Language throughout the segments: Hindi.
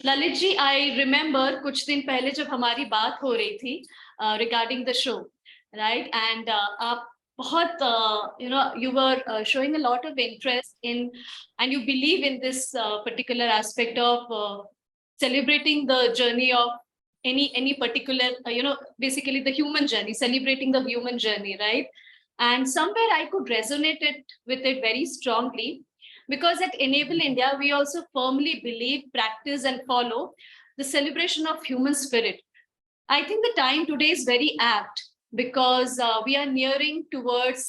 ललित जी, आई रिमेम्बर कुछ दिन पहले जब हमारी बात हो रही थी regarding the show, right? And आप बहुत you were showing a lot of interest in and you believe in this particular aspect of celebrating the journey of any particular basically the human journey, celebrating the human journey, right? And somewhere I could resonate it with it very strongly, because at Enable India, we also firmly believe, practice, and follow the celebration of human spirit. I think the time today is very apt because we are nearing towards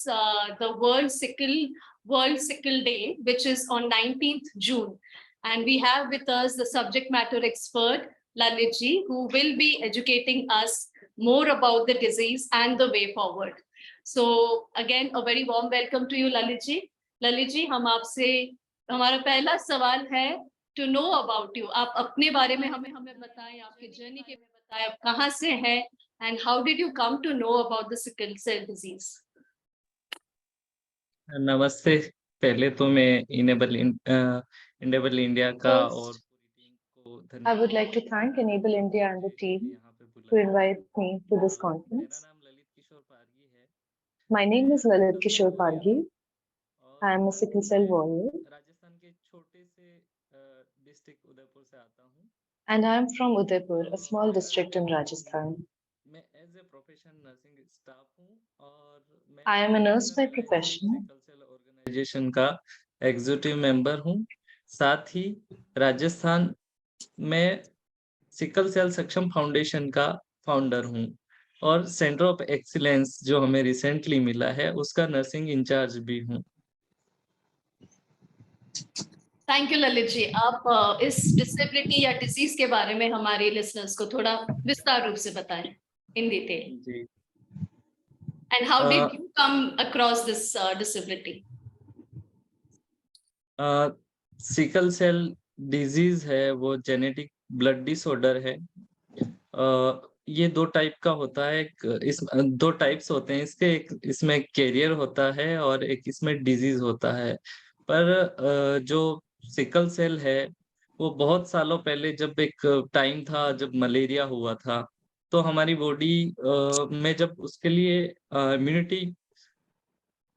the World Sickle Day, which is on 19th June. And we have with us the subject matter expert, Lalit ji, who will be educating us more about the disease and the way forward. So again, a very warm welcome to you, Lalit ji. Lalit ji, हम आपसे हमारा पहला सवाल है टू नो अबाउट यू। आप अपने बारे में हमें हमें बताएं, आपकी जर्नी के में बताएं, आप कहाँ से हैं and how did you come to know about the sickle cell disease. नमस्ते। पहले तो मैं इनेबल इंडिया का और First, पूरी टीम को I would धन्यवाद like to देना thank चाहता Enable हूँ India कि and the मुझे team यहाँ पे to बुलाया है। invite me to this मेरा conference. नाम ललित किशोर पारगी है। My name is मैं Lalit sickle cell Kishore warrior Pargi. हूँ I am a और sickle cell मैं warrior, राजस्थान के छोटे से डिस्ट्रिक्ट उदयपुर से आता हूँ। and I am from Udaipur, a small मेरा district in Rajasthan. मैं as a profession nursing staff हूँ और मैं I am a nurse national by alliance profession. Sickle cell organisation का एग्जीक्यूटिव मेंबर हूँ। साथ ही राजस्थान में सिकल सेल सक्षम फाउंडेशन का फाउंडर हूँ और सेंटर ऑफ एक्सीलेंस जो हमें रिसेंटली मिला है उसका नर्सिंग इंचार्ज भी हूँ। Thank you Lalit ji. आप इस डिसेबिलिटी या डिजीज के बारे में हमारे लिसनर्स को थोड़ा विस्तार रूप से बताएं इन डिटेल, जी and how did you come across this disability. Sickle cell disease है वो जेनेटिक ब्लड डिसऑर्डर है। ये दो टाइप का होता है। इस दो टाइप्स होते हैं इसके, एक इसमें कैरियर होता है और एक इसमें डिजीज होता है। पर जो सिकल सेल है वो बहुत सालों पहले, जब एक टाइम था जब मलेरिया हुआ था, तो हमारी बॉडी में जब उसके लिए इम्यूनिटी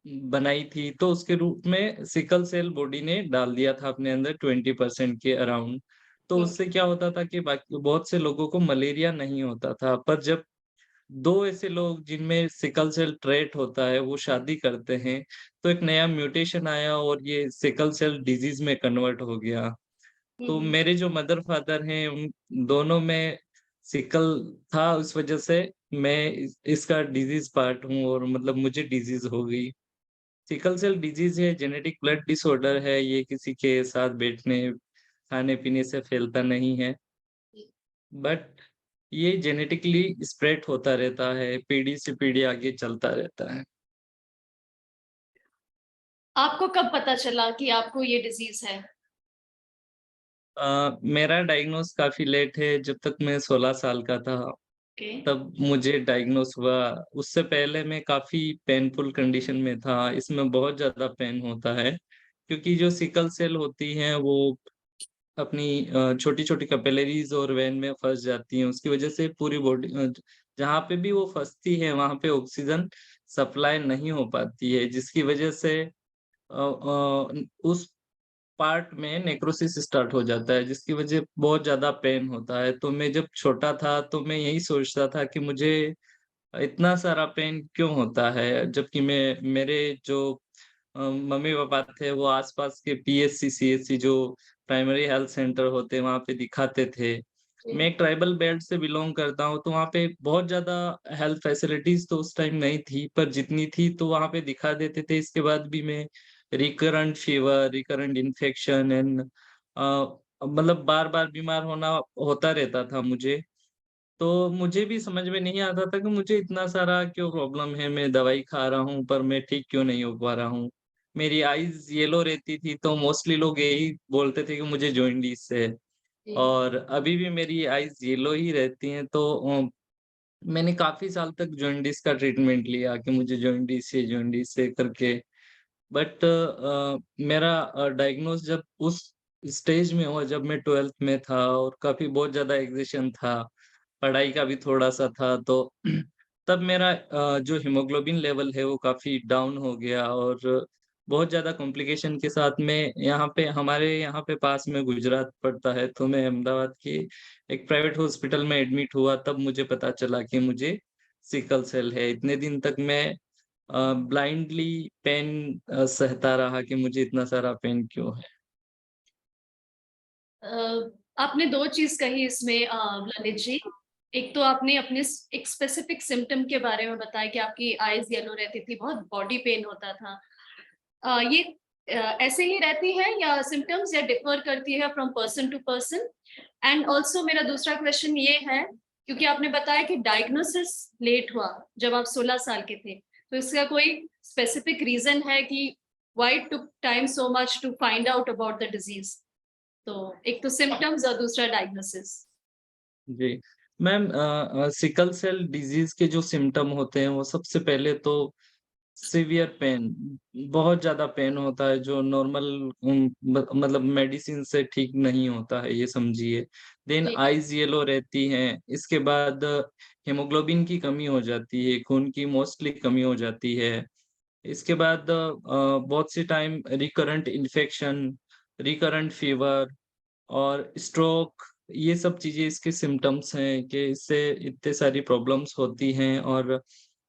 बनाई थी तो उसके रूप में सिकल सेल बॉडी ने डाल दिया था अपने अंदर 20% के अराउंड। तो उससे क्या होता था कि बाकी बहुत से लोगों को मलेरिया नहीं होता था। पर जब दो ऐसे लोग जिनमें सिकल सेल ट्रेट होता है वो शादी करते हैं तो एक नया म्यूटेशन आया और ये सिकल सेल डिजीज में कन्वर्ट हो गया। तो मेरे जो मदर फादर हैं उन दोनों में सिकल था, उस वजह से मैं इसका डिजीज पार्ट हूँ और मतलब मुझे डिजीज हो गई। सिकल सेल डिजीज है, जेनेटिक ब्लड डिसऑर्डर है। ये किसी के साथ बैठने खाने पीने से फैलता नहीं है, बट ये जेनेटिकली स्प्रेड होता रहता है, पीढ़ी से पीढ़ी आगे चलता रहता है। आपको कब पता चला कि आपको ये डिजीज है? मेरा डायग्नोस काफी लेट है। जब तक मैं 16 साल का था okay. तब मुझे डायग्नोस हुआ। उससे पहले मैं काफी पेनफुल कंडीशन में था। इसमें बहुत ज्यादा पेन होता है क्योंकि जो सिकल सेल होती हैं वो अपनी छोटी छोटी कैपिलरीज और वेन में फंस जाती हैं। उसकी वजह से पूरी बॉडी, जहाँ पे भी वो फंसती है वहां पे ऑक्सीजन सप्लाई नहीं हो पाती है, जिसकी वजह से उस पार्ट में नेक्रोसिस स्टार्ट हो जाता है, जिसकी वजह बहुत ज्यादा पेन होता है। तो मैं जब छोटा था तो मैं यही सोचता था कि मुझे इतना सारा पेन क्यों होता है, जबकि मैं मेरे जो मम्मी पापा थे वो आसपास के पीएचसी सीएचसी जो प्राइमरी हेल्थ सेंटर होते हैं वहां पे दिखाते थे। मैं एक ट्राइबल बेल्ट से बिलोंग करता हूँ तो वहाँ पे बहुत ज्यादा हेल्थ फैसिलिटीज तो उस टाइम नहीं थी, पर जितनी थी तो वहाँ पे दिखा देते थे। इसके बाद भी मैं recurrent fever, recurrent infection and मतलब बार बार बीमार होना होता रहता था मुझे। तो मुझे भी समझ में नहीं आता था कि मुझे इतना सारा क्यों प्रॉब्लम है। मैं दवाई खा रहा हूँ पर मैं ठीक क्यों नहीं हो पा रहा हूँ। मेरी आईज येलो रहती थी तो मोस्टली लोग यही बोलते थे कि मुझे जॉइंडिस है। और अभी भी मेरी आईज येलो ही रहती हैं। तो मैंने काफी साल तक जॉइंडिस का ट्रीटमेंट लिया कि मुझे जॉइंडिस है करके। बट मेरा डायग्नोस जब उस स्टेज में हुआ जब मैं 12th में था और काफ़ी बहुत ज़्यादा एग्ज़िशन था, पढ़ाई का भी थोड़ा-सा था तो तब मेरा जो हीमोग्लोबिन लेवल है वो काफ़ी डाउन हो गया और बहुत ज़्यादा कॉम्प्लिकेशन के साथ में यहाँ पे हमारे यहाँ पे पास में गुजरात पड़ता है, तो मैं अहमदाबाद के एक प्राइवेट हॉस्पिटल में एडमिट हुआ तब मुझे पता चला कि मुझे सिकल सेल है। इतने दिन तक मैं ब्लाइंडली पेन सहता रहा कि मुझे इतना सारा पेन क्यों है। आपने 2 चीज़ कही इसमें ललित जी। एक तो आपने अपने एक स्पेसिफिक सिम्पटम के बारे में बताया कि आपकी आईज़ येलो रहती थी, बहुत बॉडी पेन होता था। ये ऐसे ही रहती है या सिम्पटम्स या डिफर करती है from person to person? And also मेरा दूसरा क्वेश्चन ये है, क्योंकि आपने बताया कि डायग्नोसिस लेट हुआ जब आप 16 साल के थे, तो इसका कोई स्पेसिफिक रीज़न है कि why it took time so much to find out about the disease? तो एक तो सिम्पटम्स और दूसरा डायग्नोसिस। जी। मैम सिकल सेल डिज़ीज़ के जो सिम्पटम होते हैं वो सबसे पहले तो सीवियर पेन, बहुत ज़्यादा पेन होता है जो नॉर्मल मतलब मेडिसिन से ठीक नहीं होता है ये समझिए। देन जी। आइज़ येलो रहती हैं, इसके बाद हीमोग्लोबिन की कमी हो जाती है, खून की मोस्टली कमी हो जाती है। इसके बाद बहुत सी time recurrent infection, recurrent fever और स्ट्रोक ये सब चीज़ें इसके सिम्पटम्स हैं कि इससे इतनी सारी प्रॉब्लम्स होती हैं और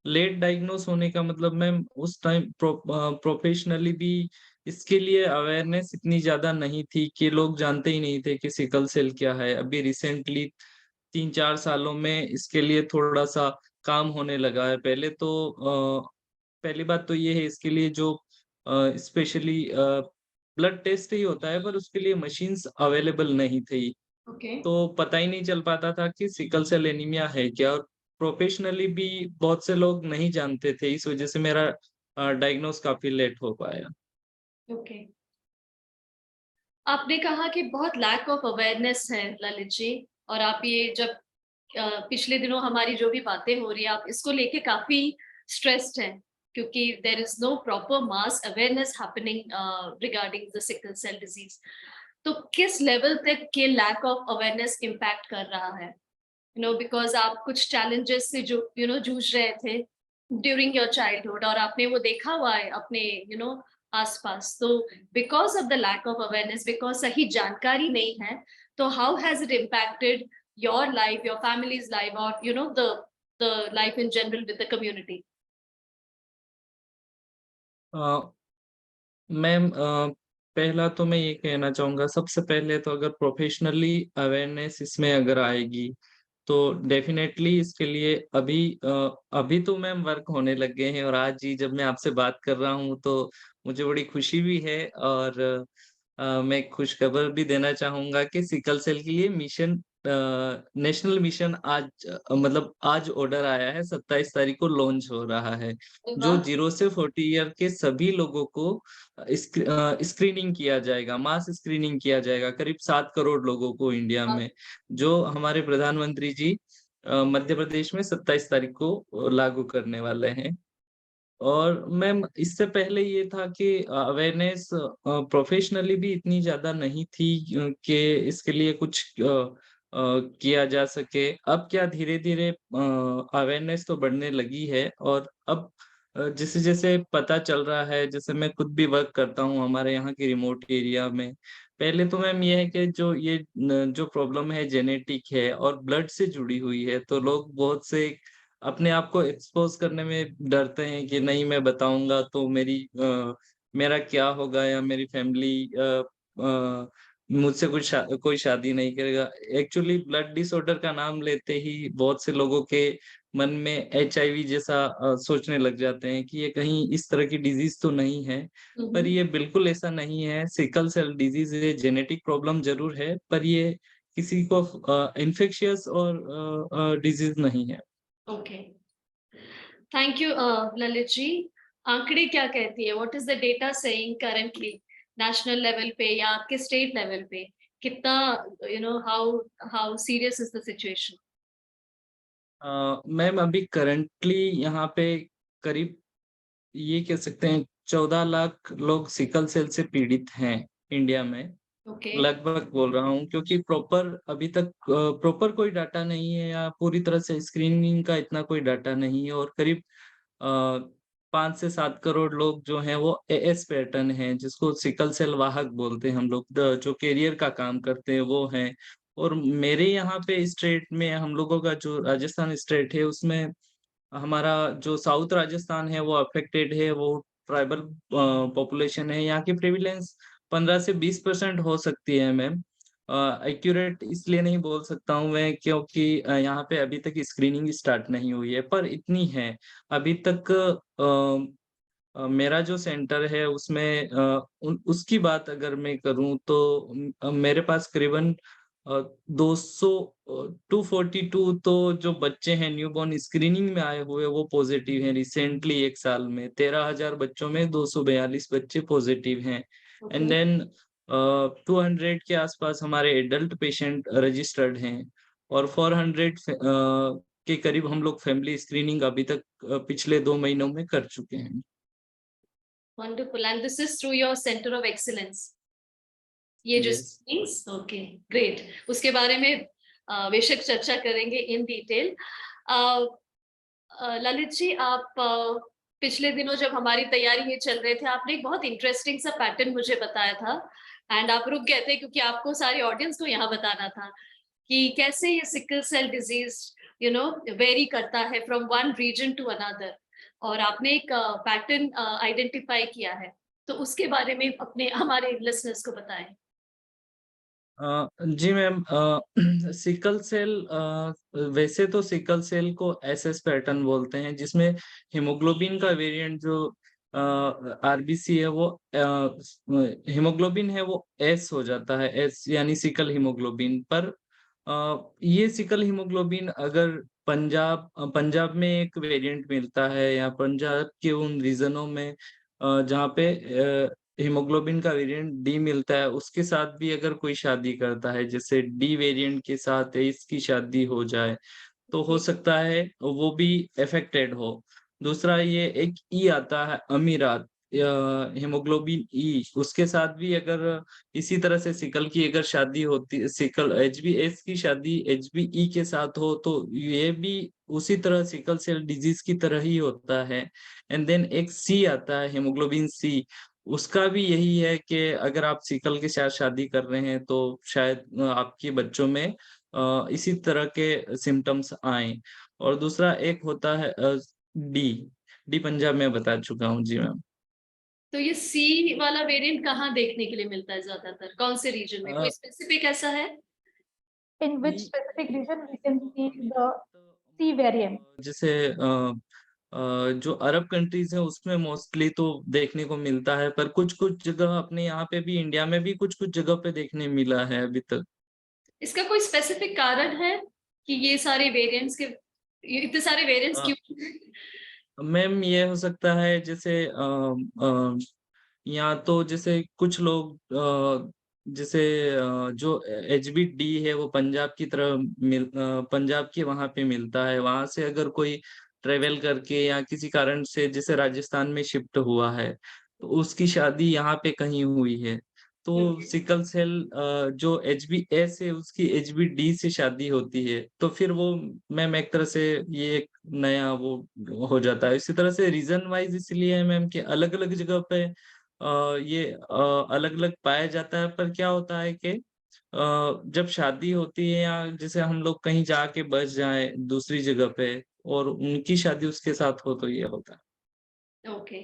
लेट डायग्नोस होने का मतलब मैम उस टाइम प्रोफेशनली भी इसके लिए अवेयरनेस इतनी ज़्यादा नहीं थी कि लोग जानते ही नहीं थे कि सिकल सेल क्या है। अभी रिसेंटली 3-4 सालों में इसके लिए थोड़ा-सा काम होने लगा है। पहली बात तो ये है इसके लिए जो स्पेशली ब्लड टेस्ट ही होता है पर उसके लिए मशीन्स अवेलेबल नहीं थी। ओके। तो पता ही नहीं चल पाता था कि सिकल सेल एनीमिया है क्या और प्रोफेशनली भी बहुत से लोग नहीं जानते थे। इस वज़ह से मेरा डायग्नोस काफ़ी लेट हो पाया। ओके। आपने कहा कि बहुत लैक ऑफ अवेयरनेस है ललित जी, और आप ये जब पिछले दिनों हमारी जो भी बातें हो रही है, आप इसको लेके काफ़ी स्ट्रेस्ड हैं, क्योंकि there is no proper mass awareness happening regarding the sickle cell disease. तो किस लेवल तक ये लैक ऑफ अवेयरनेस इम्पैक्ट कर रहा है? बिकॉज़ आप कुछ चैलेंजेस से जो जूझ रहे थे ड्यूरिंग योर चाइल्डहुड, और आपने वो देखा हुआ है अपने आस-पास। तो because of the lack of awareness, because सही जानकारी नहीं है, तो how has it impacted your life, your family's life, और the life in general with the community? Uh, ma'am पहला तो मैं ये कहना चाहूँगा सबसे पहले तो अगर प्रोफेशनली अवेयरनेस इसमें अगर आएगी, तो डेफ़िनेटली इसके लिए अभी तो मैम वर्क होने लग गए हैं और आज ही जब मैं आपसे बात कर रहा हूँ तो मुझे बड़ी खुशी भी है और मैं एक खुशखबर भी देना चाहूँगा कि सिकल सेल के लिए नेशनल मिशन आज मतलब आज ऑर्डर आया है 27 तारीख को लॉन्च हो रहा है। अरे जो वाह! 0 से 40 ईयर के सभी लोगों को स्क्रीनिंग किया जाएगा, मास स्क्रीनिंग किया जाएगा, करीब 7 करोड़ लोगों को इंडिया वाह! में, जो हमारे प्रधानमंत्री जी मध्य प्रदेश में 27 तारीख को लागू करने वाले हैं। और मैम इससे पहले ये था कि अवेयरनेस प्रोफेशनली भी इतनी ज़्यादा नहीं थी कि इसके लिए कुछ किया जा सके। अब क्या धीरे-धीरे अवेयरनेस तो बढ़ने लगी है और अब जैसे-जैसे पता चल रहा है, जैसे मैं खुद भी वर्क करता हूँ हमारे यहाँ के रिमोट एरिया में। पहले तो मैम ये है कि जो प्रॉब्लम है जेनेटिक है और ब्लड से जुड़ी हुई है, तो लोग बहुत से अपने आप को एक्सपोज़ करने में डरते हैं कि नहीं मैं बताऊँगा तो मेरा क्या होगा या मेरी फैमिली मुझसे कोई शादी नहीं करेगा। एक्चुअली ब्लड डिसऑर्डर का नाम लेते ही बहुत से लोगों के मन में एचआईवी जैसा सोचने लग जाते हैं कि ये कहीं इस तरह की डिज़ीज़ तो नहीं है। हुँ, पर हुँ। ये बिल्कुल ऐसा नहीं है, सिकल सेल डिज़ीज़ ये जेनेटिक प्रॉब्लम ज़रूर है, पर ये किसी को इन्फेक्शियस और डिज़ीज़ नहीं है। ओके। थैंक यू ललित जी। आंकड़े क्या कहती है? What is the data saying currently national level पे या आपके स्टेट लेवल पे? कितना how how serious is the situation? Ma'am अभी करंटली यहाँ पे करीब ये कह सकते हैं 14 लाख लोग सिकल सेल से पीड़ित हैं इंडिया में। ओके लगभग बोल रहा हूँ, क्योंकि प्रॉपर अभी तक प्रॉपर कोई डाटा नहीं है, या पूरी तरह से स्क्रीनिंग का इतना कोई डाटा नहीं है, और करीब 5 से 7 करोड़ लोग जो हैं वो एएस पैटर्न हैं, जिसको सिकल सेल वाहक बोलते हैं हम लोग, जो कैरियर का काम करते हैं वो हैं। और मेरे यहाँ पे स्टेट में हम लोगों का जो राजस्थान स्टेट है, उसमें हमारा जो साउथ राजस्थान है वो अफेक्टेड है, वो ट्राइबल पॉपुलेशन है। यहाँ की प्रेविलेंस 15 से 20% हो सकती है मैम। एक्यूरेट इसलिए नहीं बोल सकता हूँ मैं, क्योंकि यहाँ पे अभी तक स्क्रीनिंग स्टार्ट नहीं हुई है, पर इतनी है अभी तक। मेरा जो सेंटर है उसमें उसकी बात अगर मैं करूं तो मेरे पास करीबन 200 242 तो जो बच्चे हैं न्यूबॉर्न स्क्रीनिंग में आए हुए वो पॉजिटिव हैं। रिसेंटली 1 साल में 13,000 बच्चों में 242 बच्चे पॉजिटिव हैं। एंड ओके देन 200 के आसपास हमारे एडल्ट पेशेंट रजिस्टर्ड हैं, और 400 के करीब हम लोग फैमिली स्क्रीनिंग अभी तक पिछले 2 महीनों में कर चुके हैं। Wonderful and this is through your centre of excellence, ये जो यस। स्क्रीनिंग्स, ओके ग्रेट, उसके बारे में बेशक चर्चा करेंगे इन डिटेल। ललित जी, आप पिछले दिनों जब हमारी तैयारी ये चल रहे थे, आपने एक बहुत इंटरेस्टिंग सा पैटर्न मुझे बताया था, एंड आप रुक गए थे क्योंकि आपको सारी ऑडियंस को यहाँ बताना था कि कैसे ये सिकल सेल डिजीज वेरी करता है from one region to another, और आपने एक पैटर्न आइडेंटिफाई किया है, तो उसके बारे में अपने हमारे लिसनर्स को बताएं। जी मैम, सिकल सेल, वैसे तो सिकल सेल को एसएस पैटर्न बोलते हैं, जिसमें हीमोग्लोबिन का वेरिएंट जो आरबीसी है वो हीमोग्लोबिन है वो एस हो जाता है, एस यानी सिकल हीमोग्लोबिन। पर ये सिकल हीमोग्लोबिन अगर पंजाब में एक वेरिएंट मिलता है, या पंजाब के उन रीजनों में जहाँ पे हीमोग्लोबिन का वेरिएंट डी मिलता है, उसके साथ भी अगर कोई शादी करता है, जैसे डी वेरिएंट के साथ इसकी शादी हो जाए, तो हो सकता है वो भी अफेक्टेड हो। दूसरा ये एक ई आता है अमीरात, हीमोग्लोबिन ई, उसके साथ भी अगर इसी तरह से सिकल की अगर शादी होती, सिकल एचबीएस की शादी एचबीई के साथ हो, तो ये भी उसी तरह सिकल सेल डिजीज की तरह ही होता है। एंड देन एक सी आता है, हीमोग्लोबिन सी, उसका भी यही है कि अगर आप सिकल के साथ शादी कर रहे हैं तो शायद आपके बच्चों में इसी तरह के सिम्टम्स आए। और दूसरा एक होता है डी, डी पंजाब में बता चुका हूँ जी मैम। तो ये सी वाला वेरिएंट कहाँ देखने के लिए मिलता है ज्यादातर, कौन से रीजन में, कोई स्पेसिफिक ऐसा है? In which specific region we can see the C variant? जैसे जो अरब कंट्रीज है उसमें मोस्टली तो देखने को मिलता है, पर कुछ कुछ जगह अपने यहाँ पे भी, इंडिया में भी कुछ कुछ जगह पे देखने मिला है अभी तक। इसका कोई स्पेसिफिक कारण है कि ये सारे वेरिएंट्स के, ये इतने सारे वेरिएंट्स क्यों? मैम ये हो सकता है जैसे या तो जैसे कुछ लोग जैसे जो एचबी-डी है वो पंजाब की तरह पंजाब के वहां पे मिलता है, वहां से अगर कोई ट्रेवल करके या किसी कारण से जैसे राजस्थान में शिफ्ट हुआ है, तो उसकी शादी यहाँ पे कहीं हुई है, तो सिकल सेल जो एचबी-एस है उसकी एचबी-डी से शादी होती है, तो फिर वो मैम एक तरह से ये एक नया वो हो जाता है। इसी तरह से रीजन वाइज इसलिए है मैम कि अलग अलग जगह पे ये अलग अलग पाया जाता है। पर क्या होता है कि जब शादी होती है, या जैसे हम लोग कहीं जाके बस जाए दूसरी जगह पे और उनकी शादी उसके साथ हो, तो ये होता है। ओके,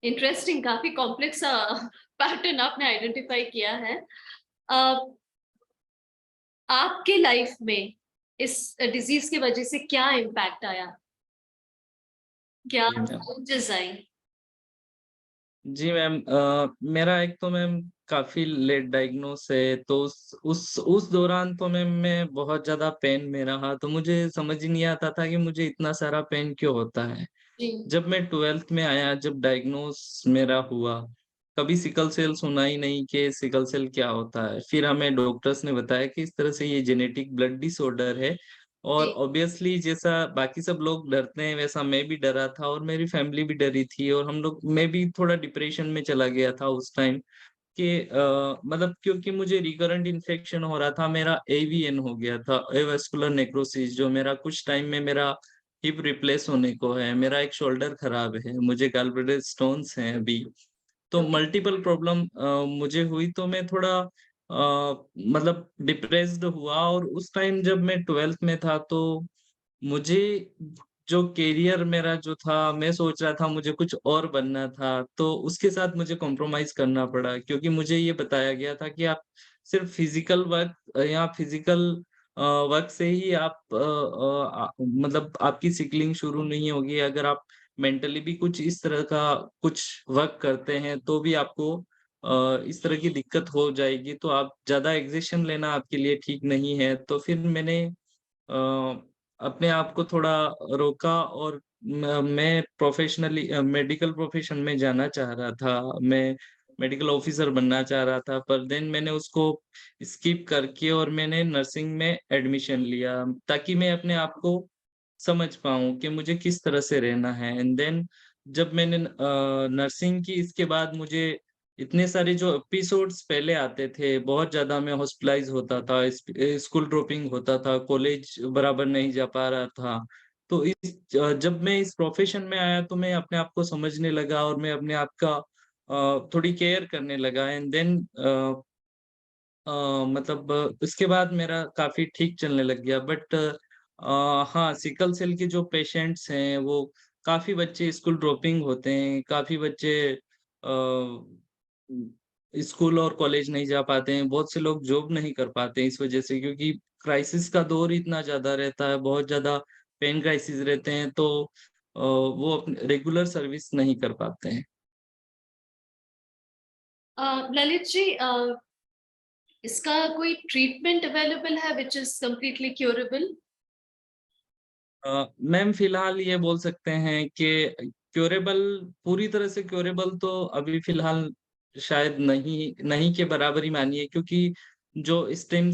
इंटरेस्टिंग, काफी कॉम्प्लेक्स पैटर्न आपने आइडेंटिफाई किया है। आपके लाइफ में इस डिजीज की वजह से क्या इम्पैक्ट आया, क्या जी मैम। चेंजेस आई? जी मैम, मेरा एक तो मैम काफी लेट डायग्नोस है, तो उस दौरान तो मैम मैं बहुत ज्यादा पेन में रहा, तो मुझे समझ ही नहीं आता था कि मुझे इतना सारा पेन क्यों होता है। जी जब मैं 12th में आया, जब डायग्नोस मेरा हुआ, कभी सिकल सेल सुना ही नहीं कि सिकल सेल क्या होता है। फिर हमें डॉक्टर्स ने बताया कि इस तरह से ये जेनेटिक ब्लड डिसऑर्डर है, और जी ऑब्वियसली जैसा बाकी सब लोग डरते हैं वैसा मैं भी डरा था, और मेरी फैमिली भी डरी थी, और हम लोग, मैं भी थोड़ा डिप्रेशन में चला गया था उस टाइम। कि मतलब क्योंकि मुझे रिकरेंट इन्फेक्शन हो रहा था, मेरा एवीएन हो गया था, एवास्कुलर नेक्रोसिस, जो मेरा कुछ टाइम में मेरा हिप रिप्लेस होने को है, मेरा एक शोल्डर खराब है, मुझे गॉलब्लैडर स्टोन्स हैं अभी। तो Okay. मल्टीपल प्रॉब्लम मुझे हुई, तो मैं थोड़ा मतलब डिप्रेस्ड हुआ। और उस टाइम जब मैं 12th में था, तो मुझे जो करियर मेरा जो था, मैं सोच रहा था मुझे कुछ और बनना था, तो उसके साथ मुझे कॉम्प्रोमाइज करना पड़ा, क्योंकि मुझे ये बताया गया था कि आप सिर्फ फिजिकल वर्क या फिजिकल वर्क से ही आप मतलब आपकी सिकलिंग शुरू नहीं होगी। अगर आप मेंटली भी कुछ इस तरह का कुछ वर्क करते हैं, तो भी आपको इस तरह की दिक्कत हो जाएगी, तो आप ज्यादा एग्जेशन लेना आपके लिए ठीक नहीं है। तो फिर मैंने अ, अपने आप को थोड़ा रोका, और मैं प्रोफेशनली मेडिकल प्रोफेशन में जाना चाह रहा था, मैं मेडिकल ऑफिसर बनना चाह रहा था, पर देन मैंने उसको स्किप करके और मैंने नर्सिंग में एडमिशन लिया, ताकि मैं अपने आप को समझ पाऊँ कि मुझे किस तरह से रहना है। एंड देन जब मैंने नर्सिंग की, इसके बाद मुझे इतने सारे जो एपिसोड्स पहले आते थे, बहुत ज़्यादा मैं हॉस्पिटलाइज़ होता था, स्कूल ड्रॉपिंग होता था, कॉलेज बराबर नहीं जा पा रहा था। तो जब मैं इस प्रोफ़ेशन में आया, तो मैं अपने आप को समझने लगा, और मैं अपने आप का थोड़ी केयर करने लगा। एंड देन मतलब उसके बाद मेरा काफ़ी ठीक चलने लग गया। बट हाँ, सिकल सेल के जो पेशेंट्स हैं, वो काफ़ी बच्चे स्कूल ड्रॉपिंग होते हैं, काफ़ी बच्चे स्कूल और कॉलेज नहीं जा पाते हैं, बहुत से लोग जॉब नहीं कर पाते हैं इस वजह से, क्योंकि क्राइसिस का दौर इतना ज़्यादा रहता है, बहुत ज़्यादा पेन क्राइसिस रहते हैं, तो वो अपने रेगुलर सर्विस नहीं कर पाते हैं। ललित जी, इसका कोई ट्रीटमेंट अवेलेबल है which is completely curable? Ma'am फिलहाल ये बोल सकते हैं कि क्योरेबल, पूरी तरह से क्योरेबल तो अभी फिलहाल शायद नहीं नहीं के बराबर ही मानिए, क्योंकि जो स्टेम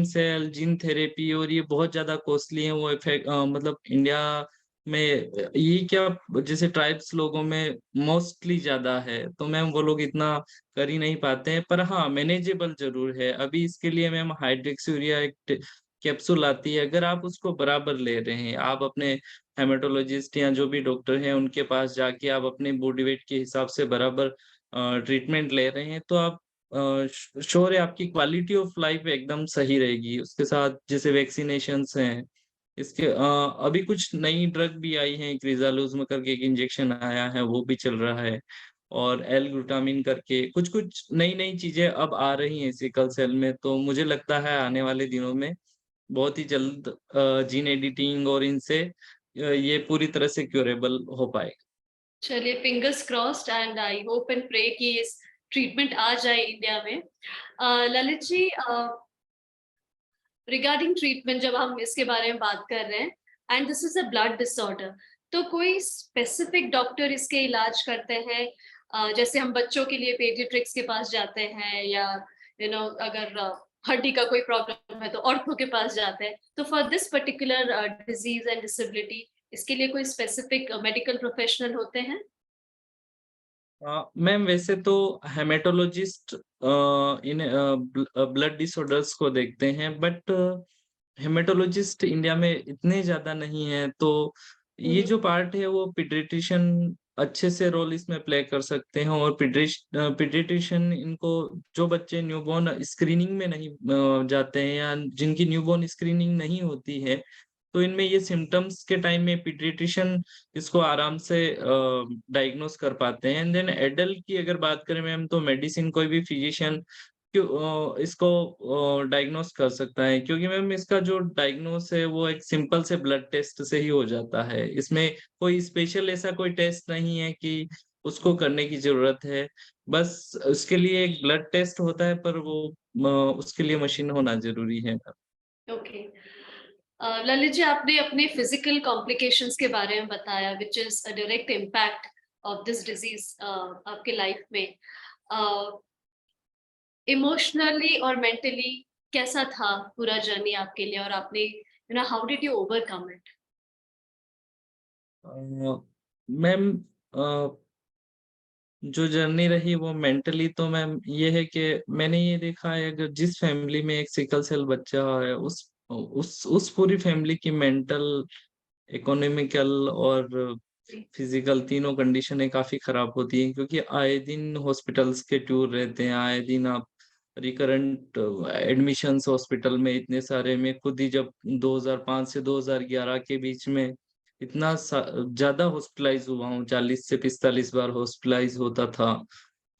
सेल जीन थेरेपी, और ये बहुत ज्यादा कॉस्टली है, वो इफेक्ट मतलब इंडिया में ये क्या, जैसे ट्राइब्स लोगों में मोस्टली ज्यादा है, तो मैम वो लोग इतना कर ही नहीं पाते हैं। पर हाँ, मैनेजेबल जरूर है अभी। इसके लिए मैम हाइड्रोक्सीयूरिया एक कैप्सूल आती है, अगर आप उसको बराबर ले रहे हैं, आप अपने हेमेटोलॉजिस्ट या जो भी डॉक्टर हैं उनके पास जाके आप अपने बॉडी वेट के हिसाब से बराबर ट्रीटमेंट ले रहे हैं, तो आप श्योर है आपकी क्वालिटी ऑफ लाइफ एकदम सही रहेगी। उसके साथ जैसे वैक्सीनेशंस हैं, इसके अभी कुछ नई ड्रग भी आई है, क्रिजालुज़्म करके एक इंजेक्शन आया है, वो भी चल रहा है, और एल ग्लूटामिन करके कुछ कुछ नई नई चीजें अब आ रही हैं सिकल सेल में। तो मुझे लगता है आने वाले दिनों में बहुत ही जल्द जीन एडिटिंग और इनसे ये पूरी तरह से क्यूरेबल हो पाएगा। चलिए, fingers crossed and I hope and pray कि इस ट्रीटमेंट आ जाए इंडिया में। ललित जी, रिगार्डिंग ट्रीटमेंट जब हम इसके बारे में बात कर रहे हैं, and this is a blood disorder, तो कोई स्पेसिफिक डॉक्टर इसके इलाज करते हैं? जैसे हम बच्चों के लिए पेडियाट्रिक्स के पास जाते हैं, या अगर हड्डी का कोई प्रॉब्लम है तो ऑर्थो के पास जाते हैं, तो for this particular disease and disability, इसके लिए कोई स्पेसिफिक मेडिकल प्रोफेशनल होते हैं? मैम वैसे तो हेमेटोलॉजिस्ट इन ब्लड डिसऑर्डर्स को देखते हैं, बट हेमेटोलॉजिस्ट इंडिया में इतने ज्यादा नहीं है, तो ये जो पार्ट है वो पीडियाट्रिशियन अच्छे से रोल इसमें प्ले कर सकते हैं। और पीडियाट्रिशियन इनको, जो बच्चे न्यूबॉर्न स्क्रीनिंग में नहीं जाते हैं, या जिनकी न्यूबॉर्न स्क्रीनिंग नहीं होती है, तो इनमें ये सिम्टम्स के टाइम में पीडियाट्रिशियन इसको आराम से डायग्नोस कर पाते हैं। एंड देन एडल्ट की अगर बात करें मैम, तो मेडिसिन कोई भी फिजिशियन इसको डायग्नोस कर सकता है, क्योंकि मैम इसका जो डायग्नोस है वो एक सिंपल से ब्लड टेस्ट से ही हो जाता है। इसमें कोई स्पेशल ऐसा कोई टेस्ट नहीं है कि उसको करने की जरूरत है, बस उसके लिए एक ब्लड टेस्ट होता है, पर वो उसके लिए मशीन होना जरूरी है। ओके। ललित जी, आपने अपने फिजिकल कॉम्प्लिकेशंस के बारे में बताया, which is a direct impact of this disease आपके लाइफ में। इमोशनली और मेंटली कैसा था पूरा जर्नी आपके लिए, और आपने how did you overcome it? Ma'am जो जर्नी रही वो मेंटली तो मैम ये है कि मैंने ये देखा है, अगर जिस फैमिली में एक सिकल सेल बच्चा है, उस पूरी फैमिली की मेंटल, इकोनॉमिकल और फिजिकल तीनों कंडीशनें काफी खराब होती हैं, क्योंकि आए दिन हॉस्पिटल्स के टूर रहते हैं, आए दिन आप रिकरेंट एडमिशंस हॉस्पिटल में इतने सारे। मैं खुद ही जब 2005 से 2011 के बीच में इतना ज्यादा हॉस्पिटलाइज हुआ हूँ, 40 से 45 बार हॉस्पिटलाइज होता था।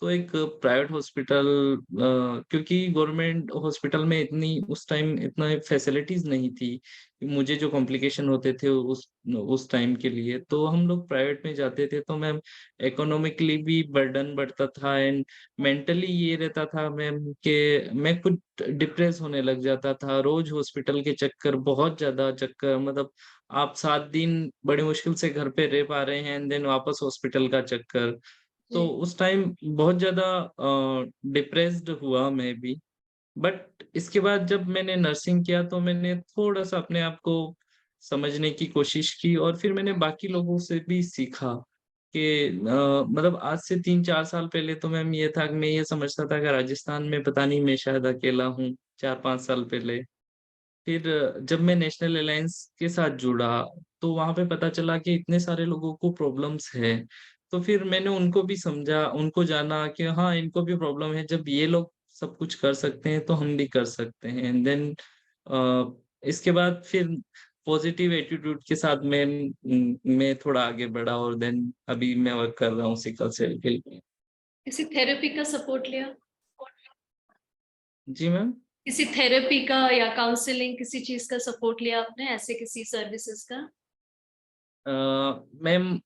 तो एक प्राइवेट हॉस्पिटल, क्योंकि गवर्नमेंट हॉस्पिटल में इतनी उस टाइम इतना फैसिलिटीज नहीं थी, मुझे जो कॉम्प्लिकेशन होते थे उस टाइम के लिए, तो हम लोग प्राइवेट में जाते थे, तो मैम इकोनॉमिकली भी बर्डन बढ़ता था, एंड मेंटली ये रहता था मैम कि मैं खुद डिप्रेस होने लग जाता था। रोज हॉस्पिटल के चक्कर, बहुत ज्यादा चक्कर, मतलब आप 7 दिन बड़ी मुश्किल से घर पे रह पा रहे हैं, एंड देन वापस हॉस्पिटल का चक्कर। तो जी। उस टाइम बहुत ज्यादा डिप्रेस्ड हुआ मैं भी। बट इसके बाद जब मैंने नर्सिंग किया तो मैंने थोड़ा सा अपने आप को समझने की कोशिश की, और फिर मैंने बाकी लोगों से भी सीखा कि मतलब आज से 3-4 साल पहले तो मैम ये था कि मैं ये समझता था कि राजस्थान में पता नहीं मैं शायद अकेला हूँ, 4-5 साल पहले। फिर जब मैं नेशनल अलायंस के साथ जुड़ा, तो वहां पे पता चला कि इतने सारे लोगों को प्रॉब्लम्स है। तो फिर मैंने उनको भी समझा, उनको जाना कि हाँ इनको भी प्रॉब्लम है, जब ये लोग सब कुछ कर सकते हैं तो हम भी कर सकते हैं। एंड देन इसके बाद फिर पॉजिटिव एटीट्यूड के साथ मैं थोड़ा आगे बढ़ा, और देन अभी मैं वर्क कर रहा हूँ सिकल सेल के लिए। किसी थेरेपी का सपोर्ट लिया? जी मैम। किसी थेरेपी का या काउंसलिंग, किसी चीज का सपोर्ट लिया आपने, ऐसे किसी सर्विसेज का? मैम